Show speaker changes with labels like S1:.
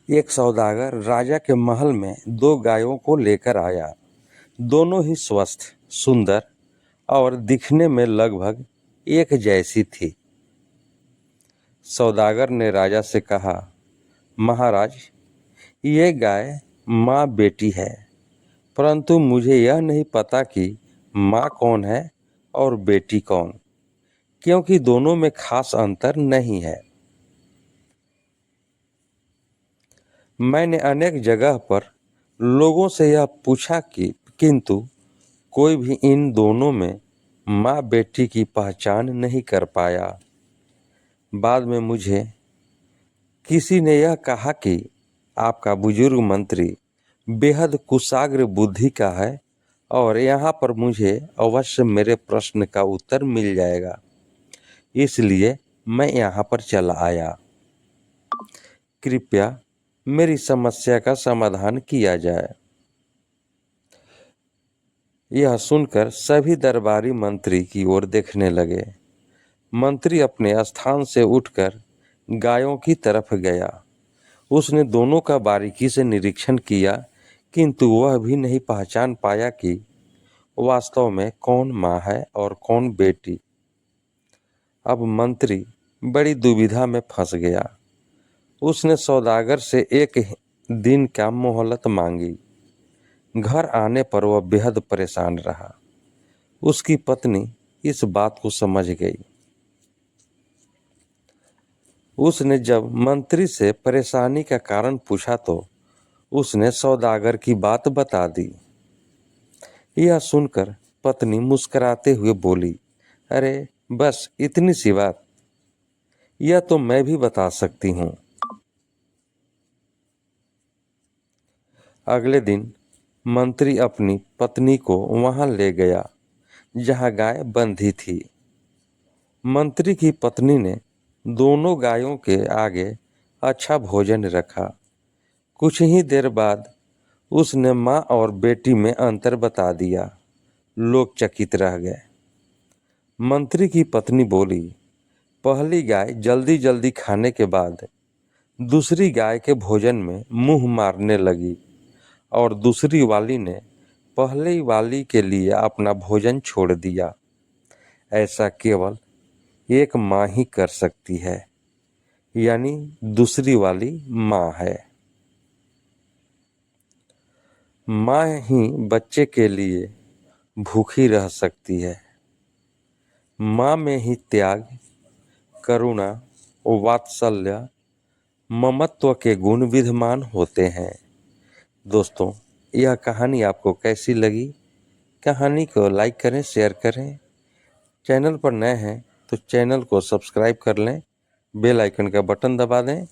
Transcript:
S1: एक सौदागर राजा के महल में दो गायों को लेकर आया। दोनों ही स्वस्थ, सुंदर और दिखने में लगभग एक जैसी थी। सौदागर ने राजा से कहा, महाराज, ये गाय माँ बेटी है, परंतु मुझे यह नहीं पता कि माँ कौन है और बेटी कौन, क्योंकि दोनों में खास अंतर नहीं है। मैंने अनेक जगह पर लोगों से यह पूछा कि किंतु कोई भी इन दोनों में माँ बेटी की पहचान नहीं कर पाया। बाद में मुझे किसी ने यह कहा कि आपका बुजुर्ग मंत्री बेहद कुशाग्र बुद्धि का है और यहाँ पर मुझे अवश्य मेरे प्रश्न का उत्तर मिल जाएगा, इसलिए मैं यहाँ पर चला आया। कृपया मेरी समस्या का समाधान किया जाए। यह सुनकर सभी दरबारी मंत्री की ओर देखने लगे। मंत्री अपने स्थान से उठकर गायों की तरफ गया। उसने दोनों का बारीकी से निरीक्षण किया, किंतु वह भी नहीं पहचान पाया कि वास्तव में कौन माँ है और कौन बेटी। अब मंत्री बड़ी दुविधा में फंस गया। उसने सौदागर से एक दिन का मोहलत मांगी। घर आने पर वह बेहद परेशान रहा। उसकी पत्नी इस बात को समझ गई। उसने जब मंत्री से परेशानी का कारण पूछा तो उसने सौदागर की बात बता दी। यह सुनकर पत्नी मुस्कुराते हुए बोली, अरे बस इतनी सी बात, यह तो मैं भी बता सकती हूँ। अगले दिन मंत्री अपनी पत्नी को वहां ले गया जहां गाय बंधी थी। मंत्री की पत्नी ने दोनों गायों के आगे अच्छा भोजन रखा। कुछ ही देर बाद उसने माँ और बेटी में अंतर बता दिया। लोग चकित रह गए। मंत्री की पत्नी बोली, पहली गाय जल्दी जल्दी खाने के बाद दूसरी गाय के भोजन में मुंह मारने लगी और दूसरी वाली ने पहली वाली के लिए अपना भोजन छोड़ दिया। ऐसा केवल एक माँ ही कर सकती है, यानी दूसरी वाली माँ है। माँ ही बच्चे के लिए भूखी रह सकती है। माँ में ही त्याग, करुणा, वात्सल्य, ममत्व के गुण विद्यमान होते हैं। दोस्तों, यह कहानी आपको कैसी लगी? कहानी को लाइक करें, शेयर करें। चैनल पर नए हैं तो चैनल को सब्सक्राइब कर लें, बेल आइकन का बटन दबा दें